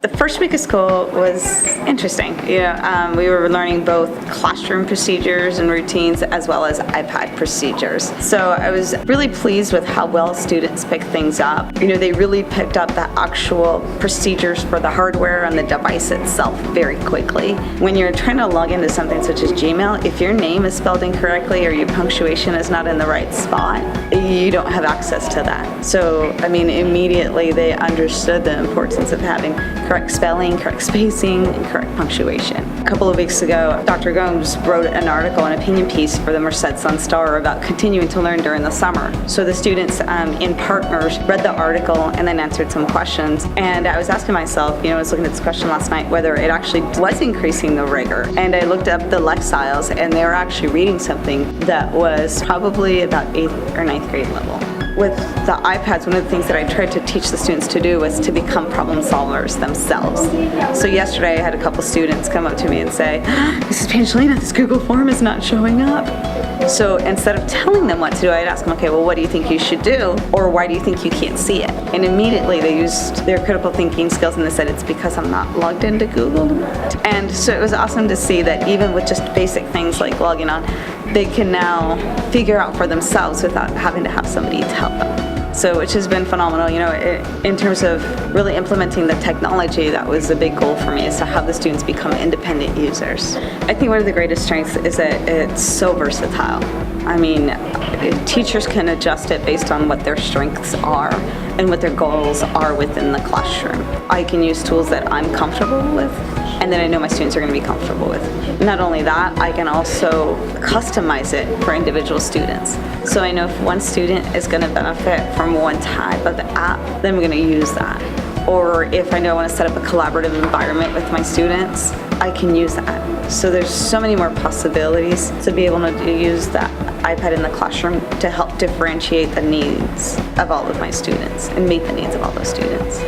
The first week of school was interesting. We were learning both classroom procedures and routines as well as iPad procedures. So I was really pleased with how well students picked things up. They really picked up the actual procedures for the hardware and the device itself very quickly. When you're trying to log into something such as Gmail, if your name is spelled incorrectly or your punctuation is not in the right spot, you don't have access to that. So, immediately they understood the importance of having correct spelling, correct spacing, and correct punctuation. A couple of weeks ago, Dr. Gomes wrote an article, an opinion piece for the Merced Sun-Star about continuing to learn during the summer. So the students in partners read the article and then answered some questions. And I was asking myself, I was looking at this question last night, whether it actually was increasing the rigor. And I looked up the Lexiles, and they were actually reading something that was probably about 8th or 9th grade level. With the iPads, one of the things that I tried to teach the students to do was to become problem solvers themselves. So yesterday I had a couple students come up to me and say, Mrs. Pangelina, this Google form is not showing up. So instead of telling them what to do, I'd ask them, okay, well, what do you think you should do? Or why do you think you can't see it? And immediately they used their critical thinking skills and they said, it's because I'm not logged into Google. And so it was awesome to see that even with just basic things like logging on, they can now figure out for themselves without having to have somebody to help them. So, which has been phenomenal. In terms of really implementing the technology, that was a big goal for me, is to have the students become independent users. I think one of the greatest strengths is that it's so versatile. Teachers can adjust it based on what their strengths are and what their goals are within the classroom. I can use tools that I'm comfortable with and that I know my students are going to be comfortable with. Not only that, I can also customize it for individual students. So I know if one student is going to benefit from one type of the app, then I'm going to use that. Or if I know I want to set up a collaborative environment with my students, I can use that. So there's so many more possibilities to be able to use that iPad in the classroom to help differentiate the needs of all of my students and meet the needs of all those students.